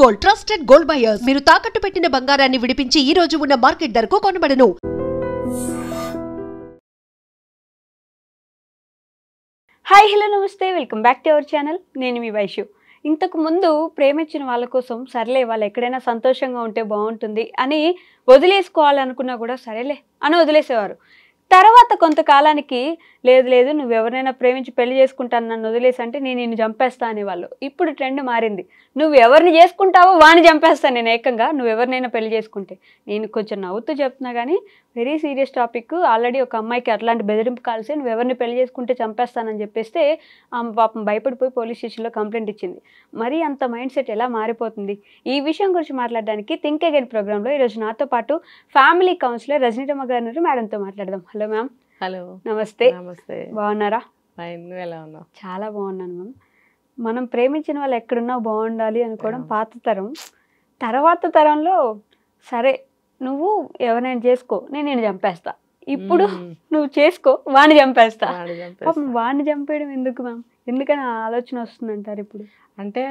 Gold trusted gold buyers మీరు తాకట్టు పెట్టిన బంగారాన్ని విడిపించి ఈ రోజు ఉన్న మార్కెట్ ధరకు కొనబడను. హాయ్ హలో నమస్తే, welcome back to our channel. నేను మీ వైషు. ఇంతకు ముందు ప్రేమించిన వాళ్ళ కోసం సరేలే వాళ్ళు ఎక్కడైనా సంతోషంగా ఉంటే బాగుంటుంది అని వదిలేసుకోవాలనుకున్నా కూడా సరేలే అని వదిలేసేవారు. తర్వాత కొంతకాలానికి లేదు లేదు నువ్వు ఎవరినైనా ప్రేమించి పెళ్లి చేసుకుంటాను నన్ను వదిలేసి అంటే నేను నిన్ను చంపేస్తా అనేవాళ్ళు. ఇప్పుడు ట్రెండ్ మారింది. నువ్వు ఎవరిని చేసుకుంటావో వాడిని చంపేస్తాను నేను ఏకంగా, నువ్వు ఎవరినైనా పెళ్లి చేసుకుంటే. నేను కొంచెం నవ్వుతూ చెప్తున్నా కానీ వెరీ సీరియస్ టాపిక్. ఆల్రెడీ ఒక అమ్మాయికి అట్లాంటి బెదిరింపు కాల్సి నువ్వు ఎవరిని పెళ్లి చేసుకుంటే చంపేస్తానని చెప్పేస్తే ఆమె పాపం భయపడిపోయి పోలీస్ స్టేషన్లో కంప్లైంట్ ఇచ్చింది. మరి అంత మైండ్ సెట్ ఎలా మారిపోతుంది? ఈ విషయం గురించి మాట్లాడడానికి థింక్ అగైన్ ప్రోగ్రాంలో ఈరోజు నాతో పాటు ఫ్యామిలీ కౌన్సిలర్ రజనీరమ్మ గారు మేడంతో మాట్లాడదాం. Hello ma'am. హలో, నమస్తే. నమస్తే. బాగున్నారా? నువ్వు ఎలా ఉన్నావు? చాలా బాగున్నాను మ్యామ్. మనం ప్రేమించిన వాళ్ళు ఎక్కడున్నా బాగుండాలి అనుకోవడం పాత తరం. తర్వాత తరంలో సరే నువ్వు ఎవరైనా చేసుకో నేను నేను చంపేస్తా, ఇప్పుడు నువ్వు చేసుకో వాడిని చంపేస్తా. పాపం వాడిని చంపేయడం ఎందుకు మ్యామ్? ఎందుకని ఆలోచన వస్తుందంటారు ఇప్పుడు? అంటే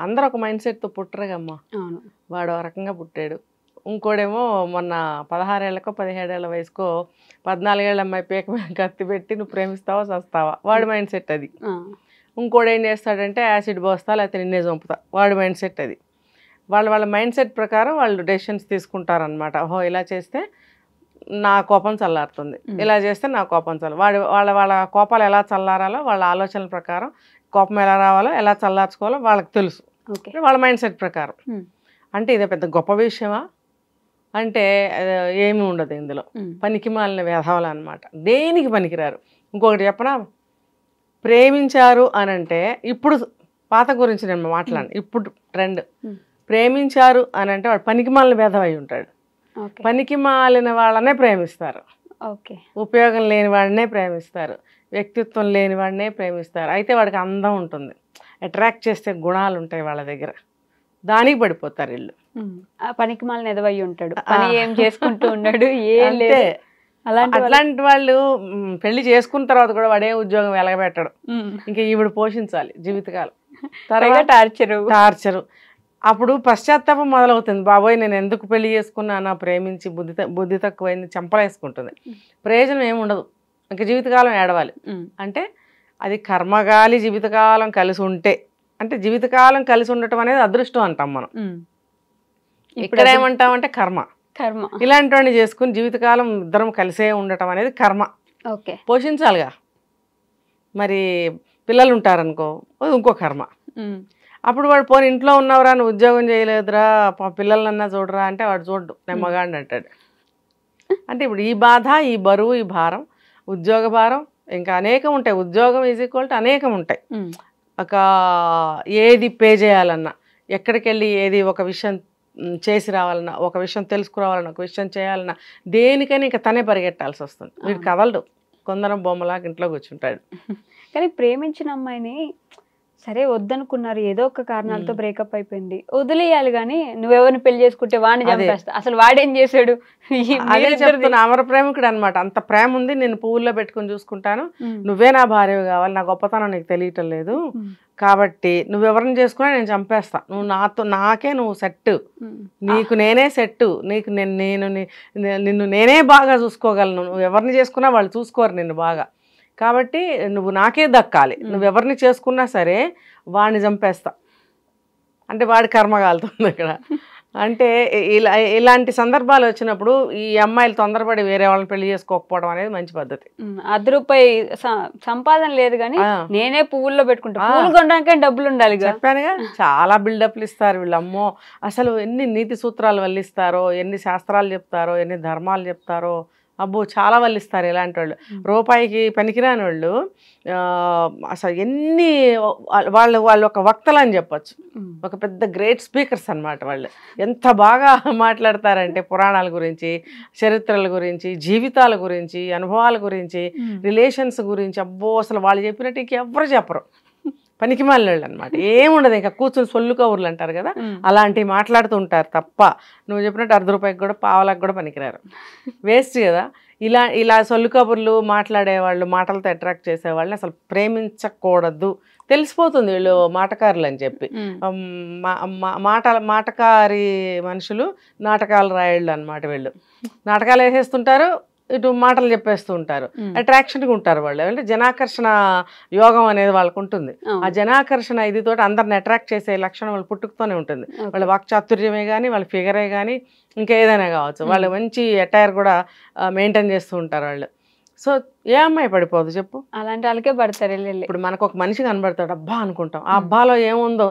అందరూ ఒక మైండ్ సెట్తో పుట్టరుగమ్మా. అవును, వాడు ఒక రకంగా పుట్టాడు. ఇంకోడేమో మొన్న 16 ఏళ్ళకో 17 ఏళ్ళ వయసుకో 14 ఏళ్ళ అమ్మాయి పీక మీద కత్తి పెట్టి నువ్వు ప్రేమిస్తావా చస్తావా, వాడి మైండ్ సెట్ అది. ఇంకోడు ఏం చేస్తాడంటే యాసిడ్ పోస్తా లేకపోతే నిన్నే చంపుతా, వాడి మైండ్ సెట్ అది. వాళ్ళ మైండ్ సెట్ ప్రకారం వాళ్ళు డెసిషన్స్ తీసుకుంటారనమాట. ఓహో ఇలా చేస్తే నా కోపం చల్లారుతుంది, ఇలా చేస్తే నా కోపం వాళ్ళ కోపాలు ఎలా చల్లారాలో వాళ్ళ ఆలోచనల ప్రకారం కోపం ఎలా రావాలో ఎలా చల్లార్చుకోవాలో వాళ్ళకి తెలుసు. వాళ్ళ మైండ్ సెట్ ప్రకారం. అంటే ఇదే పెద్ద గొప్ప విషయమా అంటే ఏమీ ఉండదు ఇందులో. పనికి మాలిన వ్యధవలు అనమాట, దేనికి పనికిరారు. ఇంకొకటి చెప్పనా, ప్రేమించారు అని అంటే ఇప్పుడు పాత గురించి నేను మాట్లాడను, ఇప్పుడు ట్రెండ్. ప్రేమించారు అని అంటే వాడు పనికి మాలిన వ్యధవ అయి ఉంటాడు. పనికి మాలిన వాళ్ళనే ప్రేమిస్తారు, ఉపయోగం లేని వాడినే ప్రేమిస్తారు, వ్యక్తిత్వం లేని వాడినే ప్రేమిస్తారు. అయితే వాడికి అందం ఉంటుంది, అట్రాక్ట్ చేసే గుణాలు ఉంటాయి వాళ్ళ దగ్గర, దానికి పడిపోతారు వీళ్ళు. పనికి మాలిన ఎదవయ్యి ఉంటాడు, పని ఏం చేసుకుంటూ ఉన్నాడు ఏం లేదు. అట్లాంటి వాళ్ళు పెళ్లి చేసుకున్న తర్వాత కూడా వాడే ఉద్యోగం వెలగబెట్టడు, ఇంకా ఈవిడ పోషించాలి జీవితకాలం. తర్వాత టార్చరు. అప్పుడు పశ్చాత్తాపం మొదలవుతుంది, బాబోయ్ నేను ఎందుకు పెళ్లి చేసుకున్నానా, ప్రేమించి బుద్ధి తక్కువైంది, చంపలేసుకుంటుంది. ప్రయోజనం ఏముండదు, ఇంకా జీవితకాలం ఏడవాలి. అంటే అది కర్మగాలి జీవితకాలం కలిసి ఉంటే, అంటే జీవితకాలం కలిసి ఉండటం అనేది అదృష్టం అంటాం మనం. ఇక్కడ ఏమంటామంటే కర్మ. ఇలాంటి వాడిని చేసుకుని జీవితకాలం ఇద్దరం కలిసే ఉండటం అనేది కర్మ. పోషించాలిగా. మరి పిల్లలు ఉంటారనుకో, ఇంకో కర్మ. అప్పుడు వాడు పోనీ ఇంట్లో ఉన్నవరా నువ్వు ఉద్యోగం చేయలేదురా పిల్లలన్నా చూడరా అంటే వాడు చూడ్డు, నెమ్మగాడిని అంటాడు. అంటే ఇప్పుడు ఈ బాధ, ఈ బరువు, ఈ భారం, ఉద్యోగ భారం ఇంకా అనేకం ఉంటాయి. ఉద్యోగం ఈజ్ ఈక్వల్ టు అనేకం ఉంటాయి. ఒక ఏది పే చేయాలన్నా, ఎక్కడికి వెళ్ళి ఏది ఒక విషయం చేసి రావాలన్నా, ఒక విషయం తెలుసుకురావాలన్నా, ఒక విషయం చేయాలన్నా, దేనికైనా ఇంకా తనే పరిగెట్టాల్సి వస్తుంది. వీడు కదలడు, కొందరం బొమ్మలాగా ఇంట్లో కూర్చుంటాడు. కానీ ప్రేమించిన అమ్మాయిని సరే వద్దనుకున్నారు, ఏదో ఒక కారణాలతో బ్రేకప్ అయిపోయింది, వదిలేయాలి. కానీ నువ్వెవరిని పెళ్లి చేసుకుంటే వాడిని చంపేస్తా. అసలు వాడేం చేశాడు? అదే చెప్తున్నా, అమర ప్రేమికుడు అనమాట. అంత ప్రేమ ఉంది, నేను పువ్వుల్లో పెట్టుకుని చూసుకుంటాను, నువ్వే నా భార్య కావాలి, నా గొప్పతనం నీకు తెలియటం లేదు కాబట్టి నువ్వెవరిని చేసుకున్నా నేను చంపేస్తా, నువ్వు నాకే నువ్వు సెట్, నీకు నేనే సెట్, నీకు నిన్ను నేనే బాగా చూసుకోగలను, నువ్వు ఎవరిని చేసుకున్నా వాళ్ళు చూసుకోరు నిన్ను బాగా, కాబట్టి నువ్వు నాకే దక్కాలి, నువ్వెవరిని చేసుకున్నా సరే వాడిని చంపేస్తా. అంటే వాడి కర్మ కాలుతుంది అక్కడ. అంటే ఇలాంటి సందర్భాలు వచ్చినప్పుడు ఈ అమ్మాయిలు తొందరపడి వేరే వాళ్ళని పెళ్లి చేసుకోకపోవడం అనేది మంచి పద్ధతి. ₹1 సంపాదన లేదు కానీ నేనే పువ్వుల్లో పెట్టుకుంటా, పువ్వులు కొనడానికి డబ్బులు ఉండాలి. చెప్పానుగా, చాలా బిల్డప్లు ఇస్తారు వీళ్ళు. అమ్మో అసలు ఎన్ని నీతి సూత్రాలు వల్లిస్తారో, ఎన్ని శాస్త్రాలు చెప్తారో, ఎన్ని ధర్మాలు చెప్తారో, అబ్బో చాలా వల్లిస్తారు ఇలాంటి వాళ్ళు. రూపాయికి పనికిరాని వాళ్ళు అసలు ఎన్ని వాళ్ళు ఒక వక్తలు అని చెప్పచ్చు, ఒక పెద్ద గ్రేట్ స్పీకర్స్ అనమాట వాళ్ళు. ఎంత బాగా మాట్లాడతారంటే పురాణాల గురించి, చరిత్రల గురించి, జీవితాల గురించి, అనుభవాల గురించి, రిలేషన్స్ గురించి. అబ్బో అసలు వాళ్ళు చెప్పినట్టు ఇంకెవ్వరు చెప్పరు, పనికి మాలినోళ్ళు అనమాట. ఏముండదు, ఇంకా కూర్చొని సొల్లు కబుర్లు అంటారు కదా, అలాంటివి మాట్లాడుతూ ఉంటారు తప్ప నువ్వు చెప్పినట్టు ₹1 కూడా పావలకు కూడా పనికిరారు, వేస్ట్ కదా. ఇలా సొల్లు కబుర్లు మాట్లాడేవాళ్ళు, మాటలతో అట్రాక్ట్ చేసేవాళ్ళని అసలు ప్రేమించకూడదు, తెలిసిపోతుంది వీళ్ళు మాటకారులు అని చెప్పి. మాటకారి మనుషులు నాటకాలు రాయళ్ళు అనమాట. వీళ్ళు నాటకాలు వేసేస్తుంటారు, ఇటు మాటలు చెప్పేస్తూ ఉంటారు. అట్రాక్షన్గా ఉంటారు వాళ్ళు. అంటే జనాకర్షణ యోగం అనేది వాళ్ళకు ఉంటుంది. ఆ జనాకర్షణ ఇదితో అందరిని అట్రాక్ట్ చేసే లక్షణం వాళ్ళు పుట్టుకతోనే ఉంటుంది. వాళ్ళ వాక్చాతుర్యమే కానీ, వాళ్ళ ఫిగరే కానీ, ఇంకా ఏదైనా కావచ్చు. వాళ్ళు మంచి అటైర్ కూడా మెయింటైన్ చేస్తూ ఉంటారు వాళ్ళు. సో ఏ అమ్మాయి పడిపోదు చెప్పు? అలాంటి వాళ్ళకే పడతారు. ఇప్పుడు మనకు ఒక మనిషి కనబడతాడు, అబ్బా అనుకుంటాం. ఆ అబ్బాలో ఏముందో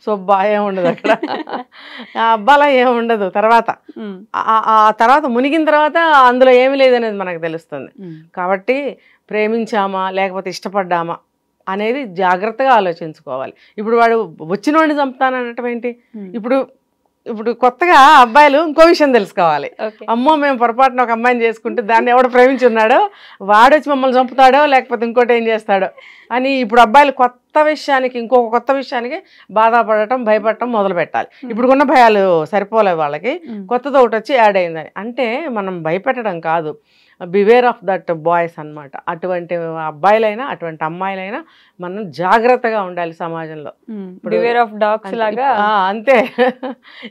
సొబ్బా ఏముండదు అక్కడ. ఆ అబ్బాలో ఏముండదు. తర్వాత ఆ తర్వాత మునిగిన తర్వాత అందులో ఏమి లేదనేది మనకు తెలుస్తుంది. కాబట్టి ప్రేమించామా లేకపోతే ఇష్టపడ్డామా అనేది జాగ్రత్తగా ఆలోచించుకోవాలి. ఇప్పుడు వాడు వచ్చిన వాడిని చంపుతానటం ఏంటి? ఇప్పుడు కొత్తగా అబ్బాయిలు ఇంకో విషయం తెలుసుకోవాలి. అమ్మో మేము పొరపాటున ఒక అమ్మాయిని చేసుకుంటే దాన్ని ఎవడు ప్రేమించి ఉన్నాడో వాడు వచ్చి మమ్మల్ని చంపుతాడో లేకపోతే ఇంకోటి ఏం చేస్తాడో అని ఇప్పుడు అబ్బాయిలు ఇంకొక కొత్త విషయానికి బాధపడటం, భయపడటం మొదలు పెట్టాలి. ఇప్పుడున్న భయాలు సరిపోలే వాళ్ళకి, కొత్తది ఒకటి వచ్చి యాడ్ అయిందని. అంటే మనం భయపెట్టడం కాదు, బివేర్ ఆఫ్ దట్ బాయ్స్ అన్నమాట. అటువంటి అబ్బాయిలైనా అటువంటి అమ్మాయిలైనా మనం జాగ్రత్తగా ఉండాలి సమాజంలో. బివేర్ ఆఫ్ డాగ్స్ లాగా అంతే.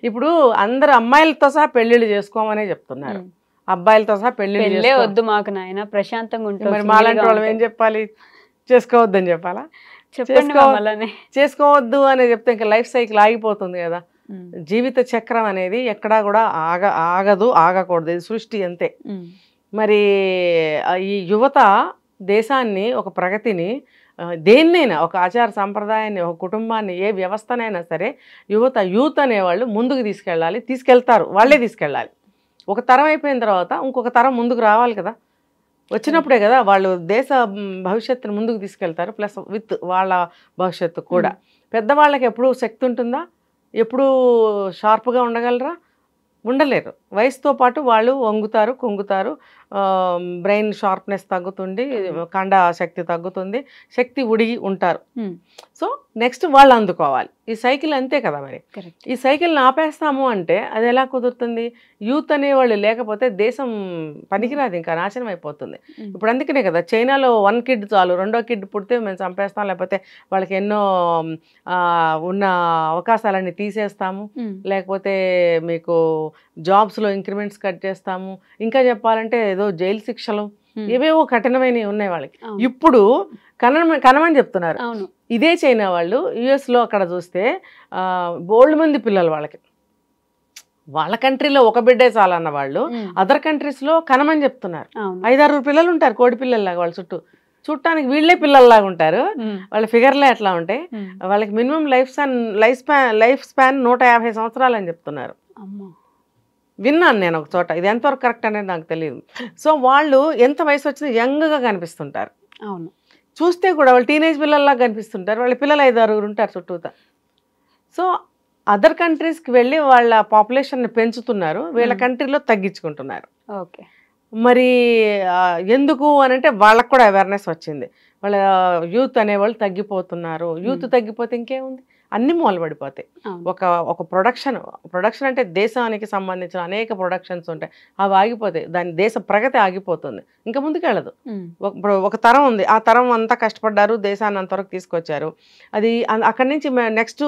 ఇప్పుడు అందరు అమ్మాయిలతో సహా పెళ్లిళ్ళు చేసుకోమనే చెప్తున్నారు, అబ్బాయిలతో సహా పెళ్లిళ్ళు వద్దు మాకు నాయన ప్రశాంతంగా ఉంటుంది. మరి మాలాంటి వాళ్ళం ఏం చెప్పాలి? చేసుకోవద్దని చెప్పాలా? చేసుకోవద్దు అని చెప్తే ఇంకా లైఫ్ సైకిల్ ఆగిపోతుంది కదా. జీవిత చక్రం అనేది ఎక్కడా కూడా ఆగకూడదు. ఇది సృష్టి అంతే. మరి ఈ యువత దేశాన్ని, ఒక ప్రగతిని, దేన్నైనా, ఒక ఆచార సంప్రదాయాన్ని, ఒక కుటుంబాన్ని, ఏ వ్యవస్థనైనా సరే యూత్ అనేవాళ్ళు ముందుకు తీసుకెళ్తారు, వాళ్ళే తీసుకెళ్ళాలి. ఒక తరం అయిపోయిన తర్వాత ఇంకొక తరం ముందుకు రావాలి కదా. వచ్చినప్పుడే కదా వాళ్ళు దేశ భవిష్యత్తును ముందుకు తీసుకెళ్తారు, ప్లస్ విత్ వాళ్ళ భవిష్యత్తు కూడా. పెద్దవాళ్ళకి ఎప్పుడు శక్తి ఉంటుందా? ఎప్పుడు షార్ప్గా ఉండగలరా? ఉండలేరు. వయసుతో పాటు వాళ్ళు వంగుతారు, కుంగుతారు, బ్రెయిన్ షార్ప్నెస్ తగ్గుతుంది, కండ శక్తి తగ్గుతుంది, శక్తి ఉడిగి ఉంటారు. సో నెక్స్ట్ వాళ్ళు అందుకోవాలి. ఈ సైకిల్ అంతే కదా. మరి ఈ సైకిల్ని ఆపేస్తాము అంటే అది ఎలా కుదురుతుంది? యూత్ అనేవాళ్ళు లేకపోతే దేశం పనికిరాదు, ఇంకా నాశనం అయిపోతుంది. ఇప్పుడు అందుకనే కదా చైనాలో 1 కిడ్ చాలు, 2వ కిడ్ పుడితే మేము చంపేస్తాం, లేకపోతే వాళ్ళకి ఎన్నో ఉన్న అవకాశాలన్నీ తీసేస్తాము, లేకపోతే మీకు జాబ్స్లో ఇంక్రిమెంట్స్ కట్ చేస్తాము, ఇంకా చెప్పాలంటే ఏదో జైలు శిక్షలు, ఏవేవో కఠినమైనవి ఉన్నాయి వాళ్ళకి. ఇప్పుడు కనమని చెప్తున్నారు. ఇదే చైనా వాళ్ళు యుఎస్లో అక్కడ చూస్తే బోల్డ్ మంది పిల్లలు వాళ్ళకి, వాళ్ళ కంట్రీలో ఒక బిడ్డే చాలన్న వాళ్ళు అదర్ కంట్రీస్లో కనమని చెప్తున్నారు. 5-6 పిల్లలు ఉంటారు, కోడి పిల్లల్లాగా. వాళ్ళ చుట్టూ చూడటానికి వీళ్ళే పిల్లల్లాగా ఉంటారు, వాళ్ళ ఫిగర్లే అట్లా ఉంటాయి. వాళ్ళకి మినిమం లైఫ్ స్పాన్ 150 సంవత్సరాలు అని చెప్తున్నారు. విన్నాను నేను ఒక చోట. ఇది ఎంతవరకు కరెక్ట్ అనేది నాకు తెలియదు. సో వాళ్ళు ఎంత వయసు వచ్చినా యంగ్గా కనిపిస్తుంటారు. అవును, చూస్తే కూడా వాళ్ళు టీనేజ్ పిల్లల్లాగా కనిపిస్తుంటారు. వాళ్ళ పిల్లలు 5-6 ఉంటారు చుట్టూతా. సో అదర్ కంట్రీస్కి వెళ్ళి వాళ్ళ పాపులేషన్ని పెంచుతున్నారు, వీళ్ళ కంట్రీలో తగ్గించుకుంటున్నారు. ఓకే, మరి ఎందుకు అని అంటే వాళ్ళకు కూడా అవేర్నెస్ వచ్చింది. వాళ్ళ యూత్ అనేవాళ్ళు తగ్గిపోతున్నారు. యూత్ తగ్గిపోతే ఇంకేముంది, అన్ని మూలపడిపోతాయి. ఒక ప్రొడక్షన్ అంటే దేశానికి సంబంధించిన అనేక ప్రొడక్షన్స్ ఉంటాయి, అవి ఆగిపోతాయి. దాని దేశ ప్రగతి ఆగిపోతుంది, ఇంకా ముందుకెళ్ళదు. ఇప్పుడు ఒక తరం ఉంది, ఆ తరం అంతా కష్టపడ్డారు, దేశాన్ని అంతవరకు తీసుకొచ్చారు. అది అక్కడి నుంచి నెక్స్ట్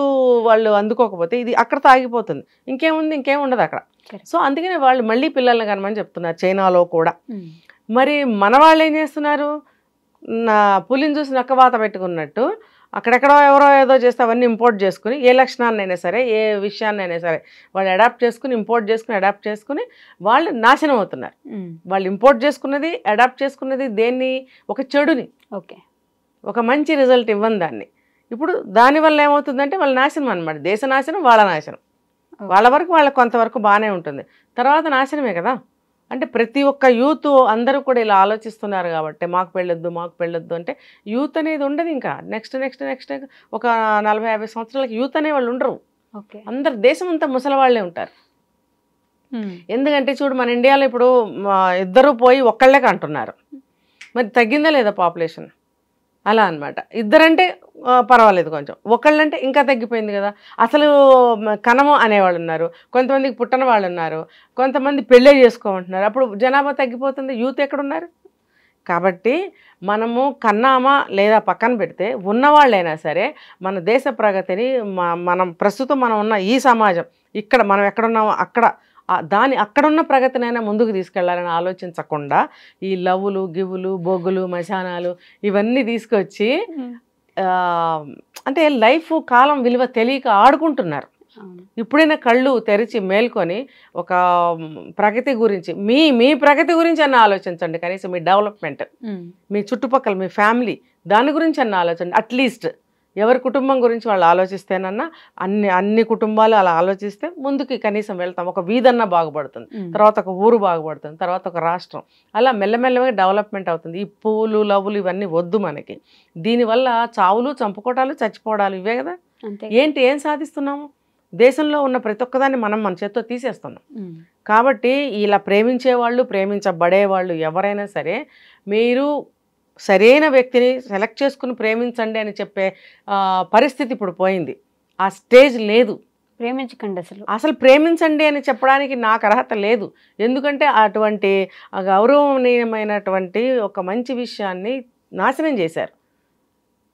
వాళ్ళు అందుకోకపోతే ఇది అక్కడతో ఆగిపోతుంది, ఇంకేముంది, ఇంకేం ఉండదు అక్కడ. సో అందుకనే వాళ్ళు మళ్ళీ పిల్లల్ని కనమని చెప్తున్నారు చైనాలో కూడా. మరి మన వాళ్ళు ఏం చేస్తున్నారు? పులిని చూసి నక్కవాత పెట్టుకున్నట్టు అక్కడెక్కడో ఎవరో ఏదో చేస్తే అవన్నీ ఇంపోర్ట్ చేసుకుని, ఏ లక్షణాన్నైనా సరే, ఏ విషయాన్నైనా సరే వాళ్ళు అడాప్ట్ చేసుకుని, అడాప్ట్ చేసుకుని వాళ్ళు నాశనం అవుతున్నారు. వాళ్ళు ఇంపోర్ట్ చేసుకున్నది, అడాప్ట్ చేసుకున్నది దేన్ని? ఒక చెడుని. ఓకే, ఒక మంచి రిజల్ట్ ఇవ్వని దాన్ని. ఇప్పుడు దానివల్ల ఏమవుతుందంటే వాళ్ళ నాశనం అనమాట. దేశ నాశనం, వాళ్ళ నాశనం. వాళ్ళ వరకు వాళ్ళకి కొంతవరకు బాగానే ఉంటుంది, తర్వాత నాశనమే కదా. అంటే ప్రతి ఒక్క యూత్ అందరూ కూడా ఇలా ఆలోచిస్తున్నారు కాబట్టి మాకు పెళ్ళొద్దు అంటే యూత్ అనేది ఉండదు. ఇంకా నెక్స్ట్ ఒక 40-50 సంవత్సరాలకి యూత్ అనే వాళ్ళు ఉండరు. అందరు దేశం అంతా ముసలి వాళ్ళే ఉంటారు. ఎందుకంటే చూడు, మన ఇండియాలో ఇప్పుడు 2 పోయి ఒక్కళ్ళే అంటున్నారు. మరి తగ్గిందా లేదా పాపులేషన్? అలా అనమాట. 2 అంటే పర్వాలేదు, కొంచెం ఒకళ్ళంటే ఇంకా తగ్గిపోయింది కదా. అసలు కనము అనేవాళ్ళు ఉన్నారు, కొంతమందికి పుట్టని వాళ్ళు ఉన్నారు, కొంతమంది పెళ్ళే చేసుకోమంటున్నారు. అప్పుడు జనాభా తగ్గిపోతుంది, యూత్ ఎక్కడున్నారు? కాబట్టి మనము కన్నామా లేదా పక్కన పెడితే ఉన్నవాళ్ళైనా సరే మన దేశ ప్రగతిని మనం ప్రస్తుతం మనం ఉన్న ఈ సమాజం ఇక్కడ మనం ఎక్కడున్నామో అక్కడ అక్కడున్న ప్రగతినైనా ముందుకు తీసుకెళ్లాలని ఆలోచించకుండా ఈ లవ్వులు గివ్వులు బొగ్గులు మశానాలు ఇవన్నీ తీసుకొచ్చి అంటే లైఫ్ కాలం విలువ తెలియక ఆడుకుంటున్నారు. ఇప్పుడైనా కళ్ళు తెరిచి మేల్కొని ఒక ప్రగతి గురించి మీ ప్రగతి గురించి అన్న ఆలోచించండి. కనీసం మీ డెవలప్మెంట్, మీ చుట్టుపక్కల మీ ఫ్యామిలీ దాని గురించి అన్న ఆలోచండి. అట్లీస్ట్ ఎవరి కుటుంబం గురించి వాళ్ళు ఆలోచిస్తేనన్నా అన్ని కుటుంబాలు అలా ఆలోచిస్తే ముందుకి కనీసం వెళ్తాం. ఒక వీధన్నా బాగుపడుతుంది, తర్వాత ఒక ఊరు బాగుపడుతుంది, తర్వాత ఒక రాష్ట్రం, అలా మెల్లమెల్లగా డెవలప్మెంట్ అవుతుంది. ఈ పూలు లవ్వులు ఇవన్నీ వద్దు మనకి. దీనివల్ల చావులు చంపుకోవటాలు చచ్చిపోవడాలు ఇవే కదా. ఏం సాధిస్తున్నాము? దేశంలో ఉన్న ప్రతి ఒక్కదాన్ని మన చేత్తో తీసేస్తున్నాం. కాబట్టి ఇలా ప్రేమించేవాళ్ళు ప్రేమించబడేవాళ్ళు ఎవరైనా సరే మీరు సరైన వ్యక్తిని సెలెక్ట్ చేసుకుని ప్రేమించండి అని చెప్పే పరిస్థితి ఇప్పుడు పోయింది. ఆ స్టేజ్ లేదు. ప్రేమించకండి, అసలు ప్రేమించండి అని చెప్పడానికి నాకు అర్హత లేదు. ఎందుకంటే అటువంటి గౌరవనీయమైనటువంటి ఒక మంచి విషయాన్ని నాశనం చేశారు.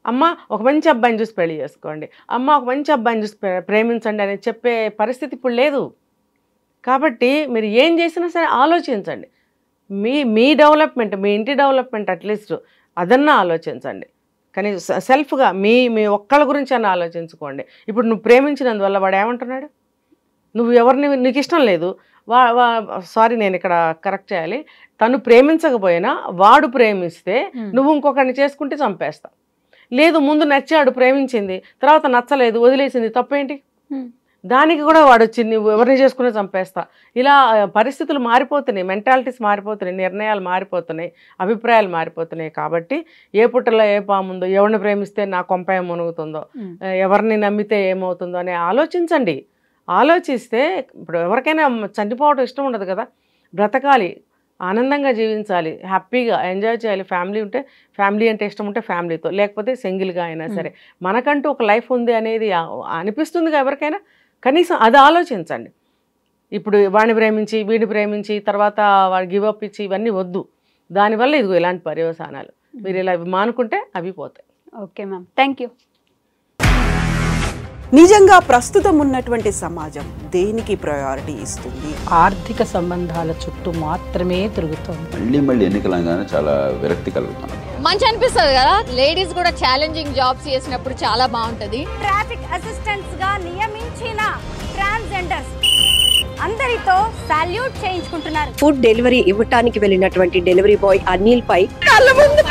అమ్మ ఒక మంచి అబ్బాయిని చూసి పెళ్లి చేసుకోండి, అమ్మ ఒక మంచి అబ్బాయిని చూసి ప్రేమించండి అని చెప్పే పరిస్థితి ఇప్పుడు లేదు. కాబట్టి మీరు ఏం చేసినా సరే ఆలోచించండి. మీ డెవలప్మెంట్, మీ ఇంటి డెవలప్మెంట్ అట్లీస్ట్ అదన్నా ఆలోచించండి. కానీ సెల్ఫ్గా మీ ఒక్కళ్ళ గురించి అన్న ఆలోచించుకోండి. ఇప్పుడు నువ్వు ప్రేమించినందువల్ల వాడు ఏమంటున్నాడు? నువ్వు ఎవరిని నీకు ఇష్టం లేదు, సారీ నేను ఇక్కడ కరెక్ట్ చేయాలి, తను ప్రేమించకపోయినా వాడు ప్రేమిస్తే నువ్వు ఇంకొకరిని చేసుకుంటే చంపేస్తావు. లేదు, ముందు నచ్చాడు, ప్రేమించింది, తర్వాత నచ్చలేదు, వదిలేసింది, తప్పేంటి? దానికి కూడా వాడు వచ్చి నువ్వు ఎవరిని చేసుకునే చంపేస్తా. ఇలా పరిస్థితులు మారిపోతున్నాయి, మెంటాలిటీస్ మారిపోతున్నాయి, నిర్ణయాలు మారిపోతున్నాయి, అభిప్రాయాలు మారిపోతున్నాయి. కాబట్టి ఏ పుట్టలో ఏ పాముందో, ఎవరిని ప్రేమిస్తే నా కొంప ఏం మునుగుతుందో, ఎవరిని నమ్మితే ఏమవుతుందో అని ఆలోచించండి. ఆలోచిస్తే ఇప్పుడు ఎవరికైనా చనిపోవడం ఇష్టం ఉండదు కదా. బ్రతకాలి, ఆనందంగా జీవించాలి, హ్యాపీగా ఎంజాయ్ చేయాలి. ఫ్యామిలీ ఉంటే ఫ్యామిలీ అంటే ఇష్టం ఉంటే ఫ్యామిలీతో, లేకపోతే సింగిల్గా అయినా సరే మనకంటూ ఒక లైఫ్ ఉంది అనేది అనిపిస్తుందిగా ఎవరికైనా. కనీసం అది ఆలోచించండి. ఇప్పుడు వాడిని ప్రేమించి వీడిని ప్రేమించి తర్వాత వాడు గివప్ ఇచ్చి ఇవన్నీ వద్దు. దానివల్ల ఇదిగో ఇలాంటి పర్యవసానాలు. మీరు ఇలా మానుకుంటే అవి పోతాయి. Okay ma'am, thank you. నిజంగా ప్రస్తుతం ఉన్నటువంటి సమాజం దేనికి ప్రయారిటీ ఇస్తుంది? ఆర్థిక సంబంధాల చుట్టూ మాత్రమే తిరుగుతుంది. మళ్ళీ ఎన్నికలంగానే చాలా విరక్తి కలుగుతాం. మంచి అనిపిస్తుంది కదా, లేడీస్ కూడా ఛాలెంజింగ్ జాబ్స్ చేసినప్పుడు చాలా బాగుంటది. ట్రాఫిక్ అసిస్టెంట్స్ గా నియమించిన ట్రాన్స్జెండర్స్ అందరితో సాల్యూట్ చేయించుకుంటున్నారు. ఫుడ్ డెలివరీ ఇవ్వటానికి వెళ్ళినటువంటి డెలివరీ బాయ్ అనిల్ పై కళ్ళ ముందు